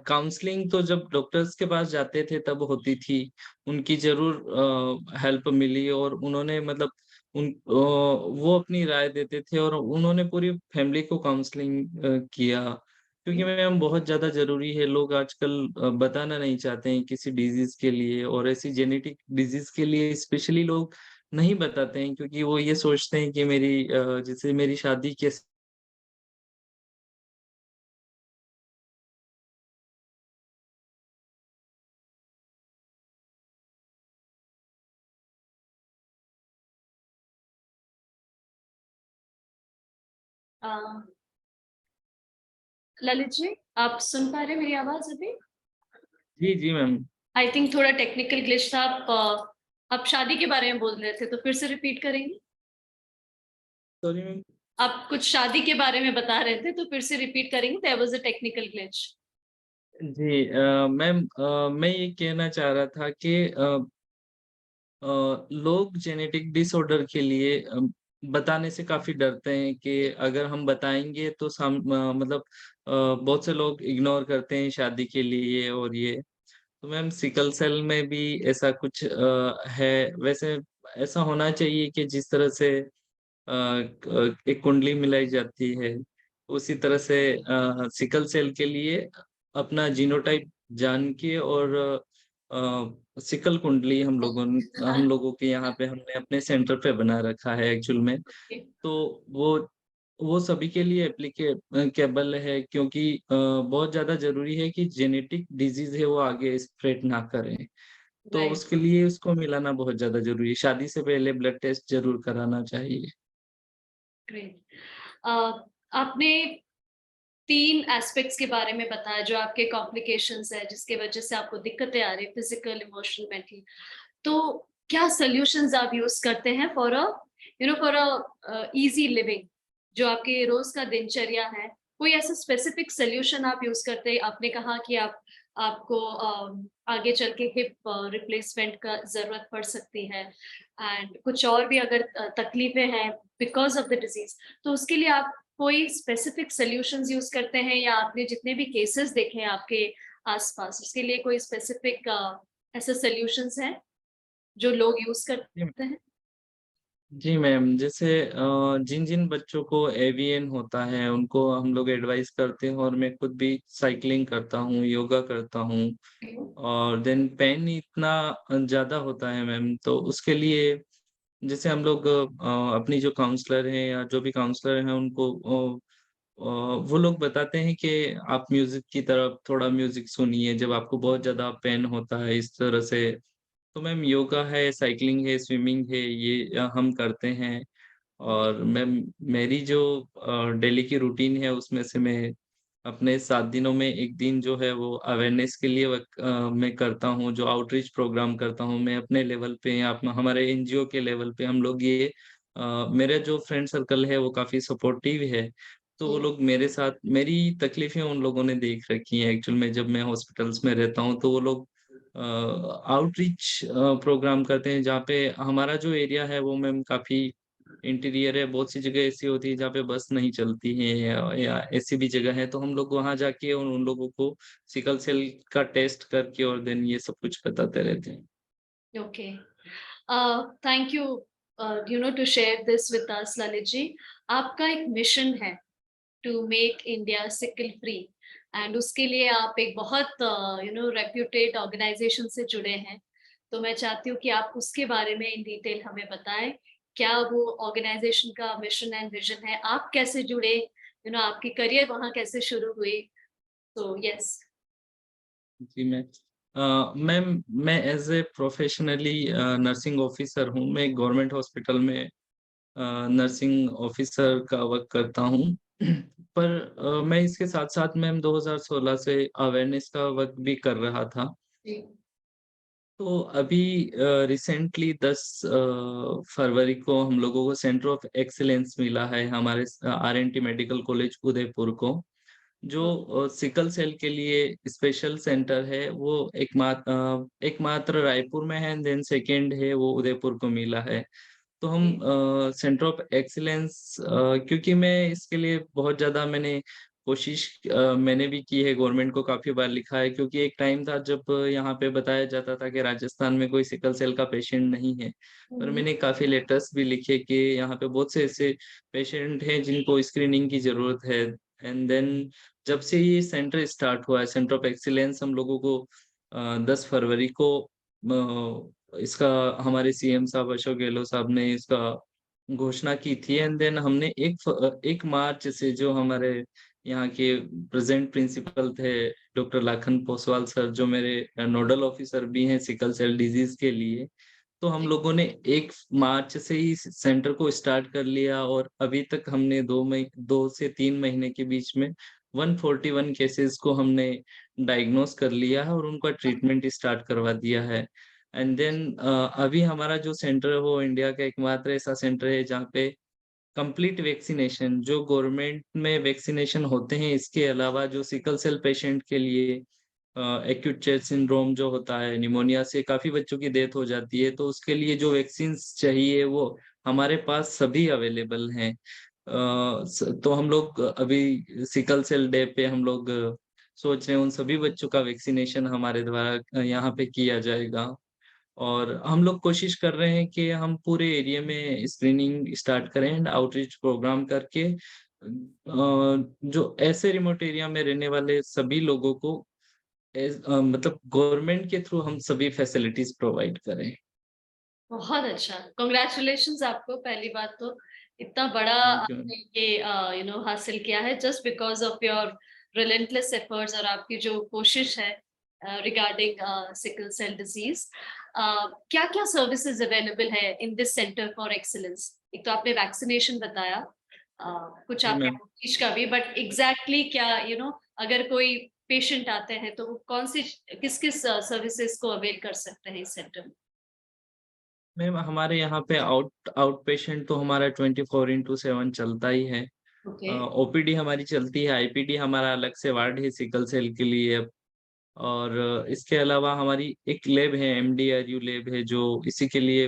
काउंसलिंग तो जब डॉक्टर्स के पास जाते थे तब होती थी, उनकी जरूर हेल्प मिली, और उन्होंने मतलब वो अपनी राय देते थे, और उन्होंने पूरी फैमिली को काउंसलिंग किया, क्योंकि मैम बहुत ज्यादा जरूरी है। लोग आजकल बताना नहीं चाहते हैं किसी डिजीज के लिए, और ऐसी जेनेटिक डिजीज के लिए स्पेशली लोग नहीं बताते हैं, क्योंकि वो ये सोचते हैं कि जैसे मेरी शादी के ललित जी, आप सुन पा रहे हैं मेरी आवाज अभी? जी जी मैम। आई थिंक थोड़ा टेक्निकल ग्लिच था। आप शादी के बारे में बोल रहे थे, तो फिर से रिपीट करेंगे? Sorry ma'am. आप कुछ शादी के बारे में बता रहे थे, तो फिर से रिपीट करेंगे? There was a technical glitch. जी मैम, मैं ये कहना चाह रहा था कि लोग जेनेटिक डिसऑर्डर के लिए बताने से काफी डरते हैं कि अगर हम बताएंगे तो मतलब बहुत से लोग इग्नोर करते हैं शादी के लिए और ये। तो मैम सिकल सेल में भी ऐसा कुछ है वैसे। ऐसा होना चाहिए कि जिस तरह से एक कुंडली मिलाई जाती है, उसी तरह से सिकल सेल के लिए अपना जीनोटाइप जान के, और सिकल कुंडली हम लोगों के यहाँ पे हमने अपने सेंटर पे बना रखा है एक्चुअल में। तो वो सभी के लिए एप्लीकेबल है, क्योंकि बहुत ज्यादा जरूरी है कि जेनेटिक डिजीज है वो आगे स्प्रेड ना करें। तो राइट। उसके लिए उसको मिलाना बहुत ज्यादा जरूरी है, शादी से पहले ब्लड टेस्ट जरूर कराना चाहिए। ग्रेट। आपने 3 एस्पेक्ट्स के बारे में बताया जो आपके कॉम्प्लिकेशंस है, जिसके वजह से आपको दिक्कतें आ रही, फिजिकल, इमोशनल, मेंटली। तो क्या सॉल्यूशंस आप यूज करते हैं for a for a easy living, जो आपके रोज का दिनचर्या है? कोई ऐसा स्पेसिफिक सॉल्यूशन आप यूज करते हैं? आपने कहा कि आपको आगे चल के हिप रिप्लेसमेंट का जरूरत पड़ सकती है, एंड कुछ और भी अगर तकलीफें हैं बिकॉज ऑफ द डिजीज, तो उसके लिए आप कोई स्पेसिफिक सॉल्यूशंस यूज करते हैं, या आपने जितने भी केसेस देखे हैं आपके आसपास, उसके लिए कोई स्पेसिफिक ऐसे सॉल्यूशंस हैं जो लोग यूज करते हैं? जी मैम, जैसे जिन जिन बच्चों को एवीएन होता है उनको हम लोग एडवाइस करते हैं, और मैं खुद भी साइकिलिंग करता हूँ, योगा करता हूँ। और देन पेन इतना ज्यादा होता है मैम, तो उसके लिए जैसे हम लोग अपनी जो काउंसलर हैं या जो भी काउंसलर हैं उनको वो लोग बताते हैं कि आप म्यूजिक की तरफ थोड़ा म्यूजिक सुनिए जब आपको बहुत ज्यादा पेन होता है इस तरह से। तो मैम योगा है, साइकिलिंग है, स्विमिंग है, ये हम करते हैं। और मैम मेरी जो डेली की रूटीन है उसमें से मैं अपने 7 दिनों में एक दिन जो है वो अवेयरनेस के लिए मैं करता हूँ, जो आउटरीच प्रोग्राम करता हूँ मैं अपने लेवल पे या अपना हमारे एनजीओ के लेवल पे। हम लोग ये मेरे जो फ्रेंड सर्कल है वो काफी सपोर्टिव है। तो वो लोग मेरे साथ मेरी तकलीफें उन लोगों ने देख रखी हैं एक्चुअल में। जब मैं हॉस्पिटल्स में रहता हूँ तो वो लोग आउटरीच प्रोग्राम करते हैं जहाँ पे हमारा जो एरिया है वो मैम काफी इंटीरियर है। बहुत सी जगह ऐसी होती है जहाँ पे बस नहीं चलती है या ऐसी भी जगह है, तो हम लोग वहां जाके और उन लोगों को सिकल सेल का टेस्ट करके और देन ये सब कुछ बताते रहते हैं। Okay. Thank you, to share this with us, Lalit ji. आपका एक मिशन है to make India sickle free, and उसके लिए आप एक बहुत reputed organization से जुड़े हैं। तो मैं चाहती हूँ कि आप उसके बारे में इन डिटेल हमें बताएं। क्या वो ऑर्गेनाइजेशन का मिशन एंड विजन है, आप कैसे जुड़े, आपकी करियर वहाँ कैसे शुरू हुई? तो यस। जी मैम मैं as a professionally nursing officer हूँ। मैं गवर्नमेंट हॉस्पिटल में नर्सिंग ऑफिसर का वर्क करता हूँ। पर मैं इसके साथ साथ मैम 2016 से अवेयरनेस का वर्क भी कर रहा था। जी। तो अभी रिसेंटली 10 फरवरी को हम लोगों को सेंटर ऑफ एक्सीलेंस मिला है हमारे आरएनटी मेडिकल कॉलेज उदयपुर को, जो सिकल सेल के लिए स्पेशल सेंटर है। वो एकमात्र रायपुर में है, देन सेकेंड है वो उदयपुर को मिला है। तो हम सेंटर ऑफ एक्सीलेंस, क्योंकि मैं इसके लिए बहुत ज़्यादा मैंने कोशिश मैंने भी की है, गवर्नमेंट को काफ़ी बार लिखा है, क्योंकि एक टाइम था जब यहाँ पे बताया जाता था कि राजस्थान में कोई सिकल सेल का पेशेंट नहीं है। पर मैंने काफ़ी लेटर्स भी लिखे कि यहाँ पे बहुत से ऐसे पेशेंट हैं जिनको स्क्रीनिंग की ज़रूरत है। एंड देन जब से ये सेंटर स्टार्ट हुआ है, सेंटर ऑफ एक्सीलेंस, हम लोगों को 10 फरवरी को इसका हमारे सीएम साहब अशोक गहलोत साहब ने इसका घोषणा की थी। एंड देन हमने 1 मार्च से, जो हमारे यहाँ के प्रेजेंट प्रिंसिपल थे डॉक्टर लाखन पोसवाल सर, जो मेरे नोडल ऑफिसर भी हैं सिकल सेल डिजीज के लिए, तो हम लोगों ने 1 मार्च से ही सेंटर को स्टार्ट कर लिया। और अभी तक हमने 2 से 3 महीने के बीच में 141 केसेस को हमने डायग्नोस कर लिया है और उनका ट्रीटमेंट स्टार्ट करवा दिया है। एंड देन अभी हमारा जो सेंटर है वो इंडिया का एकमात्र ऐसा सेंटर है जहाँ पे कंप्लीट वैक्सीनेशन, जो गवर्नमेंट में वैक्सीनेशन होते हैं, इसके अलावा जो सिकल सेल पेशेंट के लिए एक्यूट चेस्ट सिंड्रोम जो होता है, निमोनिया से काफी बच्चों की डेथ हो जाती है, तो उसके लिए जो वैक्सीन चाहिए वो हमारे पास सभी अवेलेबल हैं। तो हम लोग अभी सिकल सेल डे पे हम लोग सोच रहे हैं उन सभी बच्चों का वैक्सीनेशन हमारे द्वारा यहाँ पे किया जाएगा। और हम लोग कोशिश कर रहे हैं कि हम पूरे एरिया में स्क्रीनिंग स्टार्ट करें एंड आउटरीच प्रोग्राम करके जो ऐसे रिमोट एरिया में रहने वाले सभी लोगों को मतलब गवर्नमेंट के थ्रू हम सभी फैसिलिटीज प्रोवाइड करें। बहुत अच्छा, कॉन्ग्रेचुलेशंस आपको। पहली बात तो इतना बड़ा थैंक यू। आपने ये हासिल किया है just because of your relentless efforts और आपकी जो कोशिश है रिगार्डिंग सिकल सेल डिजीज। क्या क्या सर्विसेज अवेलेबल है in this centre for excellence? एक तो आपने वैक्सीनेशन बताया, कुछ जी आपने मैम। आउटरीच का भी, बट एग्जैक्टली क्या अगर कोई पेशेंट आते हैं तो वो कौन सी किस किस सर्विसेज को अवेल कर सकते हैं इस सेंटर में? मैम हमारे यहाँ पे आउट पेशेंट तो हमारा 24/7 चलता ही है। ओके। ओपीडी हमारी चलती है, आईपीडी हमारा अलग से वार्ड है सिकल सेल के लिए। और इसके अलावा हमारी एक लैब है, एमडीआरयू लैब है, जो इसी के लिए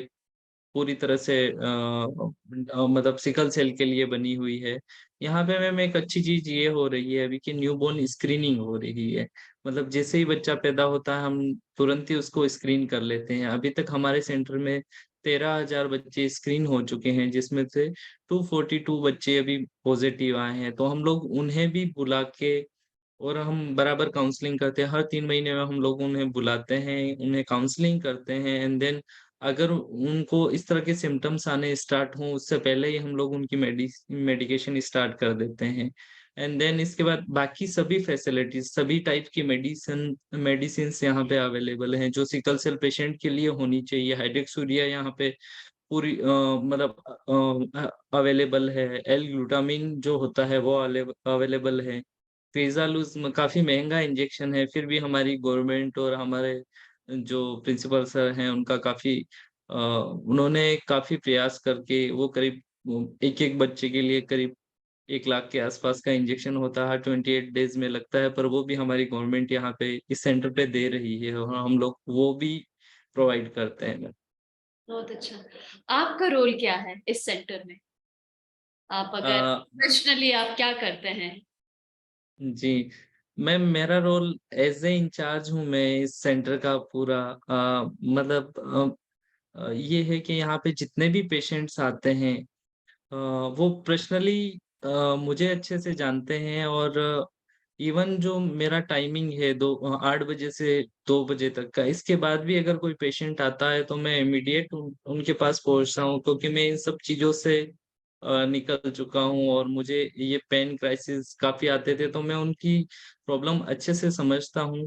पूरी तरह से मतलब सिकल सेल के लिए बनी हुई है। यहाँ पे मैम एक अच्छी चीज ये हो रही है अभी कि न्यूबॉर्न स्क्रीनिंग हो रही है। मतलब जैसे ही बच्चा पैदा होता है हम तुरंत ही उसको स्क्रीन कर लेते हैं। अभी तक हमारे सेंटर में 13,000 बच्चे स्क्रीन हो चुके हैं, जिसमें से 242 बच्चे अभी पॉजिटिव आए हैं। तो हम लोग उन्हें भी बुला के और हम बराबर काउंसलिंग करते हैं। हर 3 महीने में हम लोग उन्हें बुलाते हैं, उन्हें काउंसलिंग करते हैं। एंड देन अगर उनको इस तरह के सिम्टम्स आने स्टार्ट हों उससे पहले ही हम लोग उनकी मेडिकेशन स्टार्ट कर देते हैं। एंड देन इसके बाद बाकी सभी फैसिलिटीज, सभी टाइप की मेडिसिन यहाँ पे अवेलेबल हैं जो सिकल सेल पेशेंट के लिए होनी चाहिए। हाइड्रोक्सूरिया यहाँ पे पूरी मतलब अवेलेबल है। एल ग्लूटामिन जो होता है वो अवेलेबल है। फेजालूज काफी महंगा इंजेक्शन है, फिर भी हमारी गवर्नमेंट और हमारे जो प्रिंसिपल सर हैं उनका काफी उन्होंने काफी प्रयास करके वो करीब एक एक बच्चे के लिए करीब 1 लाख के आसपास का इंजेक्शन होता है, 28 डेज में लगता है, पर वो भी हमारी गवर्नमेंट यहाँ पे इस सेंटर पे दे रही है और हम लोग वो भी प्रोवाइड करते हैं। बहुत अच्छा। आपका रोल क्या है इस सेंटर में? आप अगर प्रोफेशनली आप क्या करते हैं? जी मैम, मेरा रोल एज ए इंचार्ज हूँ मैं इस सेंटर का पूरा। मतलब ये है कि यहाँ पे जितने भी पेशेंट्स आते हैं वो पर्सनली मुझे अच्छे से जानते हैं, और इवन जो मेरा टाइमिंग है 8 बजे से 2 बजे तक का, इसके बाद भी अगर कोई पेशेंट आता है तो मैं इमीडिएट उनके पास पहुंचता हूँ, क्योंकि मैं इन सब चीजों से निकल चुका हूँ और मुझे ये पेन क्राइसिस काफी आते थे, तो मैं उनकी प्रॉब्लम अच्छे से समझता हूँ।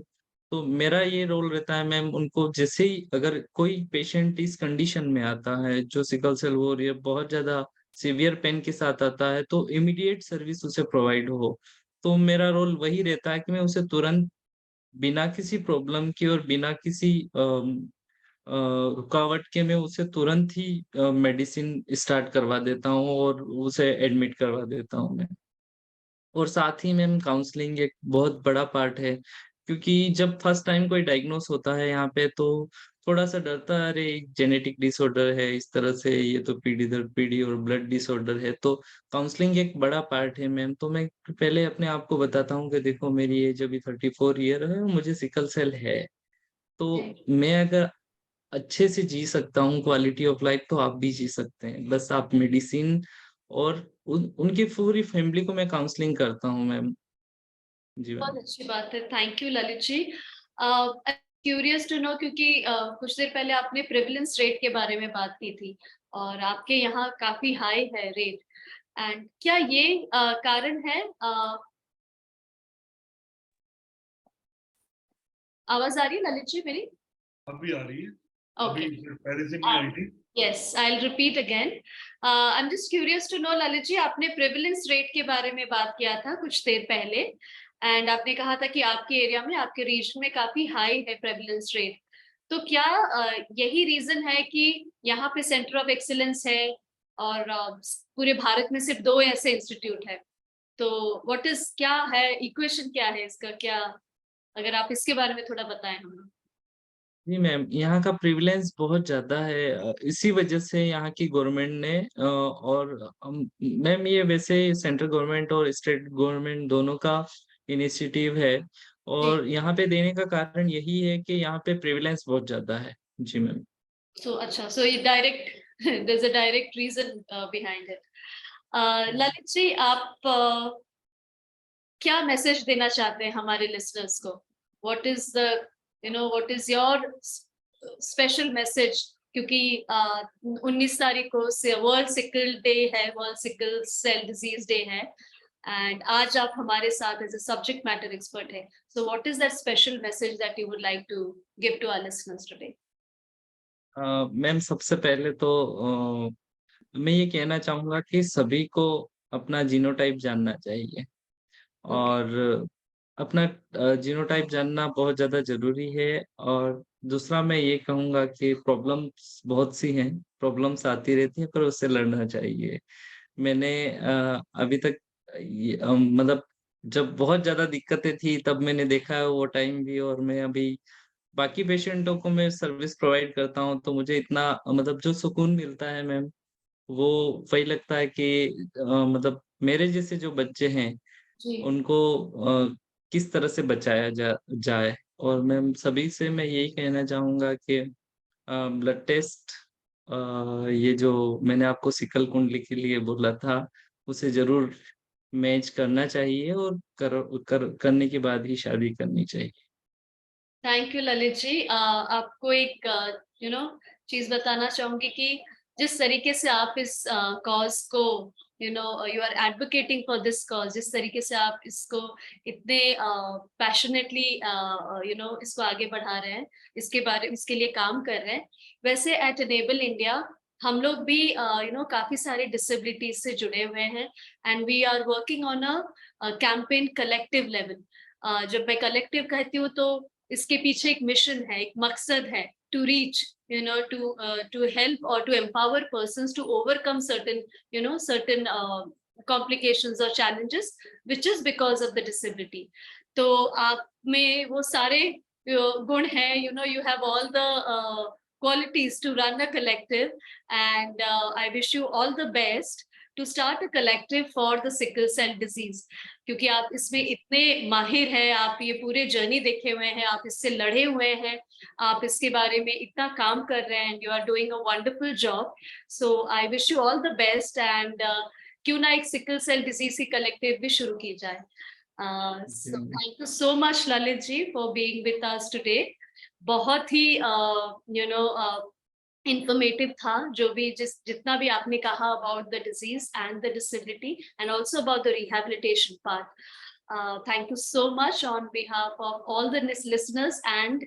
तो मेरा ये रोल रहता है मैम, उनको जैसे ही अगर कोई पेशेंट इस कंडीशन में आता है जो सिकल सेल हो रही है, बहुत ज्यादा सीवियर पेन के साथ आता है, तो इमीडिएट सर्विस उसे प्रोवाइड हो। तो मेरा रोल वही रहता है कि मैं उसे तुरंत बिना किसी प्रॉब्लम के और बिना किसी रुकावट के मैं उसे तुरंत ही मेडिसिन स्टार्ट करवा देता हूँ और उसे एडमिट करवा देता हूँ मैं। और साथ ही मैम काउंसलिंग एक बहुत बड़ा पार्ट है, क्योंकि जब फर्स्ट टाइम कोई डायग्नोस होता है यहाँ पे तो थोड़ा सा डरता है, अरे एक जेनेटिक डिसऑर्डर है इस तरह से, ये तो पीढ़ी दर पीढ़ी और ब्लड डिसऑर्डर है, तो काउंसलिंग एक बड़ा पार्ट है मैम। तो मैं पहले अपने आप को बताता हूँ कि देखो मेरी एज अभी 34 ईयर है और मुझे सिकल सेल है, तो मैं अगर अच्छे से जी सकता हूँ क्वालिटी ऑफ लाइफ, तो आप भी जी सकते हैं। बस आप मेडिसिन और उनकी पूरी फैमिली को मैं काउंसलिंग करता हूँ मैम। जी बहुत मैम। अच्छी बात है, thank you Lalit ji. Curious to know, क्योंकि कुछ देर पहले आपने प्रेवलेंस रेट के बारे में बात की थी और आपके यहाँ काफी हाई है रेट, एंड क्या ये कारण है? आवाज आ रही है ललित जी मेरी? अभी आ रही है। Okay. अभी पहले से नहीं आई थी। Yes, I'll repeat again. I'm just curious to know, Lalit ji, आपने प्रेवलेंस रेट के बारे में बात किया था कुछ देर पहले, एंड आपने कहा था कि आपके एरिया में, आपके रीजन में काफी हाई है प्रेवलेंस रेट। तो क्या यही रीजन है कि यहाँ पे सेंटर ऑफ एक्सीलेंस है और पूरे भारत में सिर्फ 2 ऐसे इंस्टीट्यूट है? तो व्हाट इज, क्या है इक्वेशन, क्या है इसका, क्या, अगर आप इसके बारे में थोड़ा बताएं हमें। जी मैम, यहाँ का प्रिविलेंस बहुत ज्यादा है, इसी वजह से यहाँ की गवर्नमेंट ने और मैम ये वैसे सेंट्रल गवर्नमेंट और स्टेट गवर्नमेंट दोनों का इनिशिएटिव है, और यहाँ पे देने का कारण यही है कि यहाँ पे प्रिविलेंस बहुत ज्यादा है। जी मैम। So अच्छा, so ये direct there's a direct reason behind it. Lalit ji, आप क्या मैसेज देना चाहते हैं हमारे लिसनर्स को? What is the, what is your special message? क्योंकि 19 तारीख को वर्ल्ड सिकल डे है, world sickle cell disease day है, एंड आज आप हमारे साथ as a subject matter expert है, so what is that special message that you would like to give to our listeners today? Ma'am सबसे पहले तो मैं ये कहना चाहूंगा कि सभी को अपना जीनोटाइप जानना चाहिए, और अपना जीनोटाइप जानना बहुत ज़्यादा ज़रूरी है। और दूसरा मैं ये कहूँगा कि प्रॉब्लम्स बहुत सी हैं, प्रॉब्लम्स आती रहती हैं, पर उससे लड़ना चाहिए। मैंने अभी तक मतलब जब बहुत ज़्यादा दिक्कतें थी तब मैंने देखा है वो टाइम भी, और मैं अभी बाकी पेशेंटों को मैं सर्विस प्रोवाइड करता हूँ, तो मुझे इतना मतलब जो सुकून मिलता है मैम, वो वही लगता है कि मतलब मेरे जैसे जो बच्चे हैं जी, उनको किस तरह से बचाया जाए। और मैं सभी से मैं यही कहना चाहूँगा कि ब्लड टेस्ट, ये जो मैंने आपको सिकल कुंडली के लिए बोला था, उसे ज़रूर मैच करना चाहिए, और करने के बाद ही शादी करनी चाहिए। थैंक यू ललित जी। आपको एक चीज बताना चाहूंगी कि जिस तरीके से आप इस कॉज को you are advocating for this cause, जिस तरीके से आप इसको इतने पैशनेटली इसको आगे बढ़ा रहे हैं, इसके लिए काम कर रहे हैं। वैसे एट एनेबल इंडिया हम लोग भी काफी सारे डिसेबिलिटीज से जुड़े हुए हैं, and we are working on a campaign collective level. जब मैं कलेक्टिव कहती हूँ तो इसके पीछे एक मिशन है, एक मकसद है, to reach to help or to empower persons to overcome certain complications or challenges which is because of the disability. तो आप में वो सारे गुण हैं, you have all the qualities to run a collective, and I wish you all the best to start a collective for the sickle cell disease, क्योंकि आप इसमें इतने माहिर हैं, आप ये पूरे जर्नी देखे हुए हैं, आप इससे लड़े हुए हैं, आप इसके बारे में इतना काम कर रहे हैं, you are doing a wonderful job. So I wish you all the best, and क्यों ना एक सिकल सेल डिजीज की कलेक्टिव भी शुरू की जाए. So thank you so much Lalit ji for being with us today. बहुत ही informative था जो भी जितना भी आपने कहा about the disease and the disability and also about the rehabilitation part. Thank you so much on behalf of all the listeners and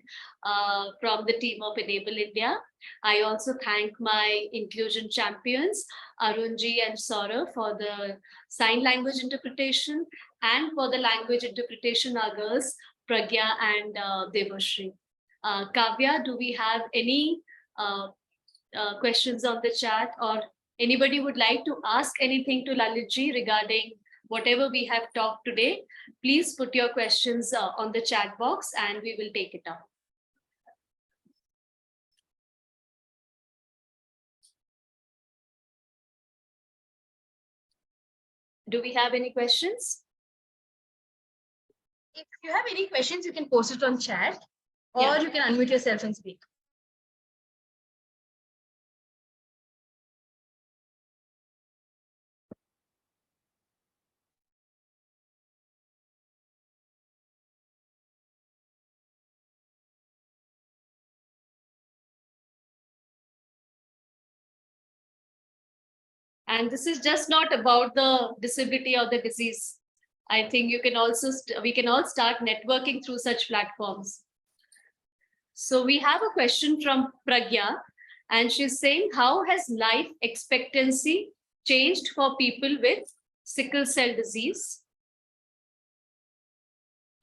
from the team of Enable India. I also thank my inclusion champions, Arunji and Saurav, for the sign language interpretation, and for the language interpretation are girls, Pragya and Devashri. Kavya, do we have any questions on the chat, or anybody would like to ask anything to Lalit ji regarding whatever we have talked today? Please put your questions on the chat box and we will take it up. Do we have any questions? If you have any questions, you can post it on chat, or you can unmute yourself and speak. And this is just not about the disability or the disease. I think you can also we can all start networking through such platforms. So we have a question from Pragya, and she's saying, how has life expectancy changed for people with sickle cell disease?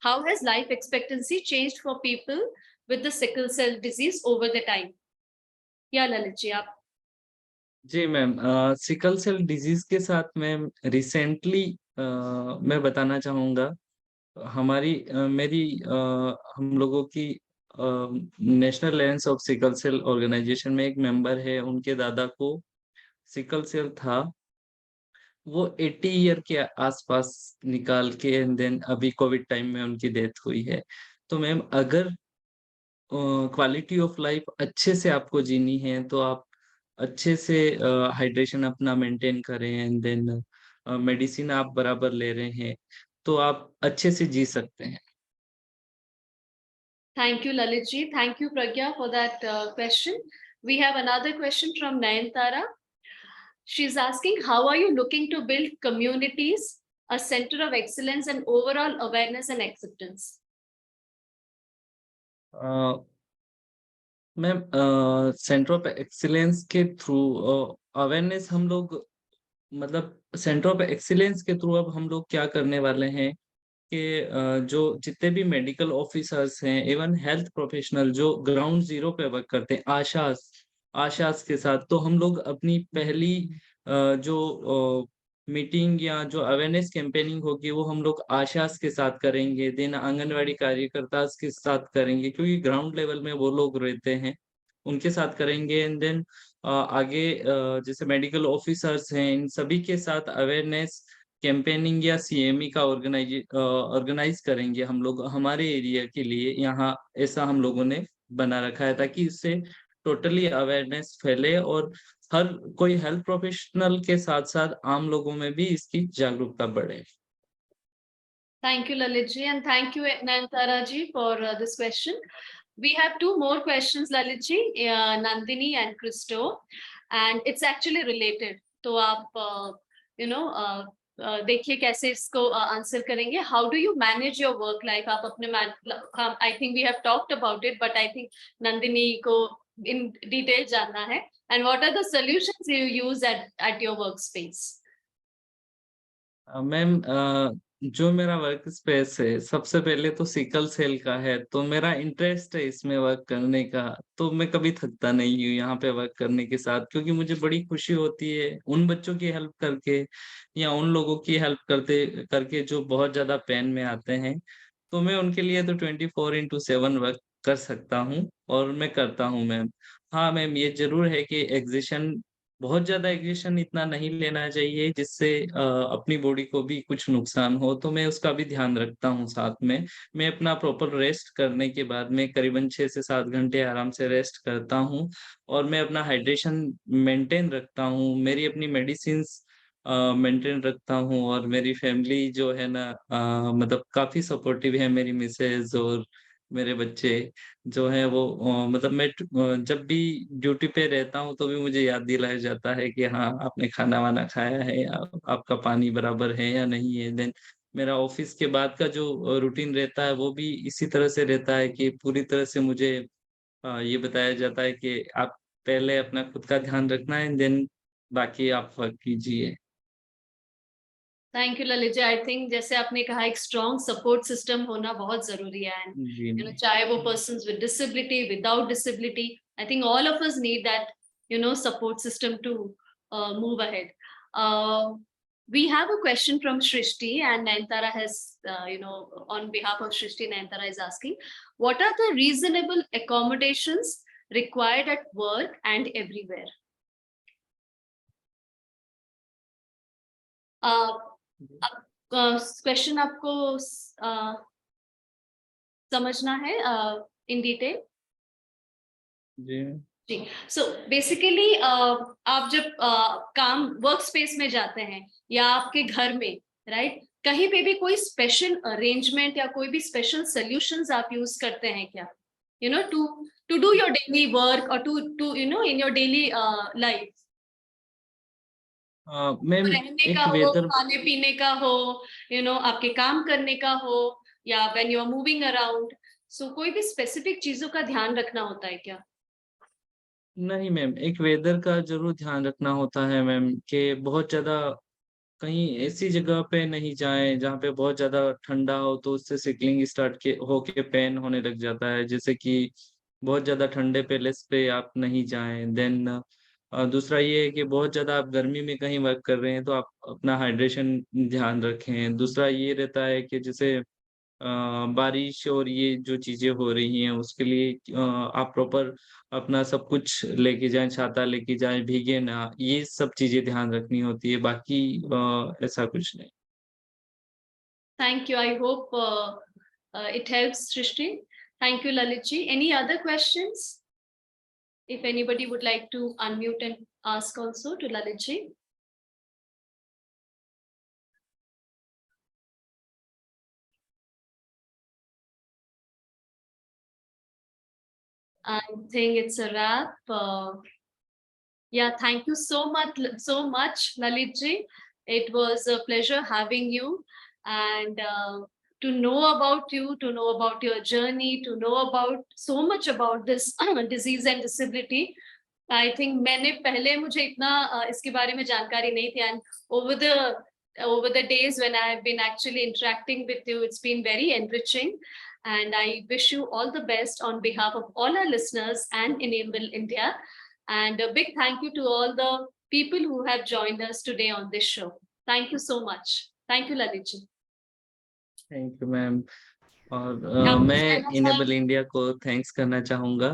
How has life expectancy changed for people with the sickle cell disease over the time? Yeah, Lalit ji, aap. Ji ma'am, sickle cell disease के साथ मैम रिसेंटली मैं बताना चाहूँगा, हम लोगों की national alliance of sickle cell organisation में एक मेंबर है, उनके दादा को सिकल सेल था, वो 80 ईयर के आसपास निकाल के एंड देन अभी कोविड टाइम में उनकी डेथ हुई है। तो मैम अगर क्वालिटी ऑफ लाइफ अच्छे से आपको जीनी है तो आप अच्छे से हाइड्रेशन अपना मेंटेन करें एंड देन मेडिसिन आप बराबर ले रहे हैं तो आप अच्छे से जी सकते हैं। Thank you, Lalit ji. Thank you, Pragya, for that question. We have another question from Nayantara. She's asking, how are you looking to build communities, a center of excellence, and overall awareness and acceptance? Ma'am centre of excellence के थ्रू अवेयरनेस हम लोग, मतलब सेंटर ऑफ एक्सीलेंस के थ्रू अब हम लोग क्या करने वाले हैं कि जो जितने भी मेडिकल ऑफिसर्स हैं, इवन हेल्थ प्रोफेशनल जो ग्राउंड जीरो पे वर्क करते हैं, आशास के साथ, तो हम लोग अपनी पहली जो मीटिंग या जो अवेयरनेस कैंपेनिंग होगी वो हम लोग आशास के साथ करेंगे, देन आंगनवाड़ी कार्यकर्ता के साथ करेंगे क्योंकि ग्राउंड लेवल में वो लोग रहते हैं, उनके साथ करेंगे। एंड देन आगे जैसे मेडिकल ऑफिसर्स हैं, इन सभी के साथ अवेयरनेस कैंपेनिंग या सीएमई का ऑर्गेनाइज करेंगे हम लोग हमारे एरिया के लिए। यहाँ ऐसा हम लोगों ने बना रखा है ताकि इससे टोटली अवेयरनेस फैले और हर कोई हेल्थ प्रोफेशनल के साथ साथ आम लोगों में भी इसकी जागरूकता बढ़े। Thank you, Lalit ji, and thank you, Nayantara ji, for this question. We have two more questions, Lalit ji, Nandini and Christo. and it's actually related. तो आप देखिए कैसे इसको आंसर करेंगे. How do you manage your work life? आप अपने I think we have talked about it, but I think Nandini को in detail जानना है. And what are the solutions you use at your workspace? Ma'am, जो मेरा वर्क स्पेस है सबसे पहले तो सिकल सेल का है, तो मेरा इंटरेस्ट है इसमें वर्क करने का, तो मैं कभी थकता नहीं हूँ यहाँ पे वर्क करने के साथ, क्योंकि मुझे बड़ी खुशी होती है उन बच्चों की हेल्प करके या उन लोगों की हेल्प करते करके जो बहुत ज्यादा पेन में आते हैं, तो मैं उनके लिए तो 24/7 वर्क कर सकता हूँ और मैं करता हूँ मैम. हाँ मैम, ये जरूर है कि एग्जिशन, बहुत ज्यादा एग्रेशन इतना नहीं लेना चाहिए जिससे अपनी बॉडी को भी कुछ नुकसान हो, तो मैं उसका भी ध्यान रखता हूँ साथ में. मैं अपना प्रॉपर रेस्ट करने के बाद में करीबन 6 से 7 घंटे आराम से रेस्ट करता हूँ और मैं अपना हाइड्रेशन मेंटेन रखता हूँ, मेरी अपनी मेडिसिन्स मेंटेन रखता हूँ, और मेरी फैमिली जो है ना, मतलब काफी सपोर्टिव है, मेरी मिसेज और मेरे बच्चे जो है वो, मतलब मैं जब भी ड्यूटी पे रहता हूँ तो भी मुझे याद दिलाया जाता है कि हाँ आपने खाना वाना खाया है, या आपका पानी बराबर है या नहीं है. देन मेरा ऑफिस के बाद का जो रूटीन रहता है वो भी इसी तरह से रहता है कि पूरी तरह से मुझे ये बताया जाता है कि आप पहले अपना खुद का ध्यान रखना है, देन बाकी आप वर्क कीजिए. Thank you Lalit ji. I think जैसे आपने कहा एक स्ट्रॉन्ग सपोर्ट सिस्टम होना बहुत जरूरी है. एंड जी चाहे वो persons with disability, without disability, I think all of us need that support system to move ahead. We have a question from Shrishti, and Nayantara has, on behalf of Shrishti, Nayantara is asking, what are the reasonable accommodations required at work and everywhere? Question आपको समझना है इन डिटेल? जी जी. सो बेसिकली आप जब काम वर्क स्पेस में जाते हैं या आपके घर में, राइट, कहीं पे भी कोई स्पेशल अरेंजमेंट या कोई भी स्पेशल सॉल्यूशंस आप यूज करते हैं क्या, to do your daily work और to in your daily life? Ma'am, रहने का एक हो, वेदर, खाने पीने का हो, आपके काम करने का हो, या when you are moving around, so कोई भी स्पेसिफिक चीजों का ध्यान रखना होता है क्या? नहीं मैम, एक वेदर का जरूर ध्यान रखना होता है मैम, कि बहुत ज्यादा कहीं ऐसी जगह पे नहीं जाएं जहाँ पे बहुत ज्यादा ठंडा हो, तो उससे सिकलिंग स्टार्ट के होके पेन होने लग जाता है. जैसे कि बहुत ज्यादा ठंडे पैलेस पे आप नहीं जाएं. देन दूसरा ये है कि बहुत ज्यादा आप गर्मी में कहीं वर्क कर रहे हैं तो आप अपना हाइड्रेशन ध्यान रखें. दूसरा ये रहता है कि जैसे बारिश और ये जो चीजें हो रही हैं उसके लिए आप प्रॉपर अपना सब कुछ लेके जाएं, छाता लेके जाएं, भीगे ना, ये सब चीजें ध्यान रखनी होती है. बाकी ऐसा कुछ नहीं. Thank you. I hope it helps, Srishti. Thank you, Lalitji. Any other questions? If anybody would like to unmute and ask also to Lalitji. I think it's a wrap. Yeah, thank you so much, Lalitji. It was a pleasure having you, and to know about you, to know about your journey, to know about so much about this disease and disability. I think मैंने पहले मुझे इतना इसके बारे में जानकारी नहीं थी, and over the days when I have been actually interacting with you, it's been very enriching. And I wish you all the best on behalf of all our listeners and Enable India. And a big thank you to all the people who have joined us today on this show. Thank you so much. Thank you, Lalitji. Thank you ma'am. और आप मैं कहना इनेबल चाहेंगे? इंडिया को थैंक्स करना चाहूंगा.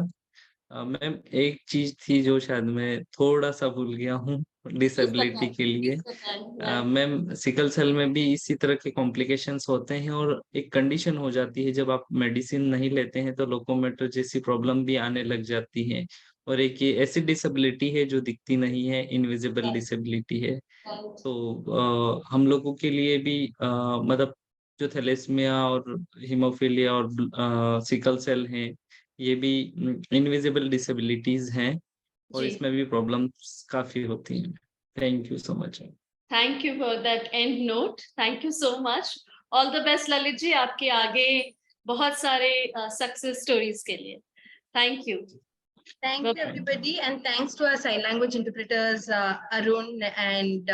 मैम, एक चीज थी जो शायद मैं थोड़ा सा भूल गया हूँ Please डिसेबिलिटी बताएं, के लिए. please बताएं. Yeah. मैम, सिकल सेल में भी इसी तरह के कॉम्प्लिकेशंस होते हैं, और एक कंडीशन हो जाती है जब आप मेडिसिन नहीं लेते हैं तो लोकोमोटर जैसी प्रॉब्लम भी आने लग जाती है. और एक ये ऐसी डिसेबिलिटी है जो दिखती नहीं है, इनविजिबल डिसेबिलिटी है. Right. तो हम लोगों के लिए भी मतलब जो थैलेसीमिया और हीमोफीलिया और सिकल सेल हैं, ये भी इनविजिबल डिसेबिलिटीज हैं. और जी। इसमें भी प्रॉब्लम्स काफी होती हैं। Thank you so much. Thank you for that end note. Thank you so much. All the best, Lalit ji, आपके आगे बहुत सारे success stories के लिए. Thank you. Thank Bye you, everybody, and thanks to our sign language interpreters, Arun and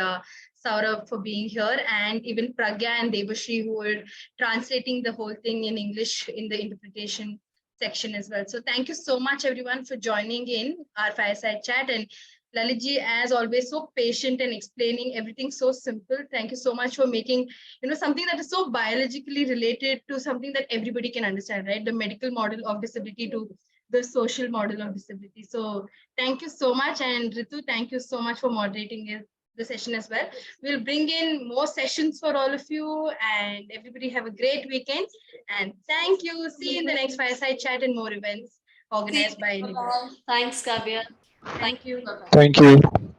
Saurabh, for being here, and even Pragya and Devashri, who were translating the whole thing in English in the interpretation section as well. So thank you so much, everyone, for joining in our fireside chat. And Lalitji, as always, so patient and explaining everything so simple. Thank you so much for making, something that is so biologically related to something that everybody can understand, right? The medical model of disability to the social model of disability. So thank you so much. And Ritu, thank you so much for moderating the session as well. We'll bring in more sessions for all of you, and everybody have a great weekend. And thank you. See you in the next fireside chat and more events organized by anybody. Thanks, Kavya. Thank you. Bye-bye. Thank you.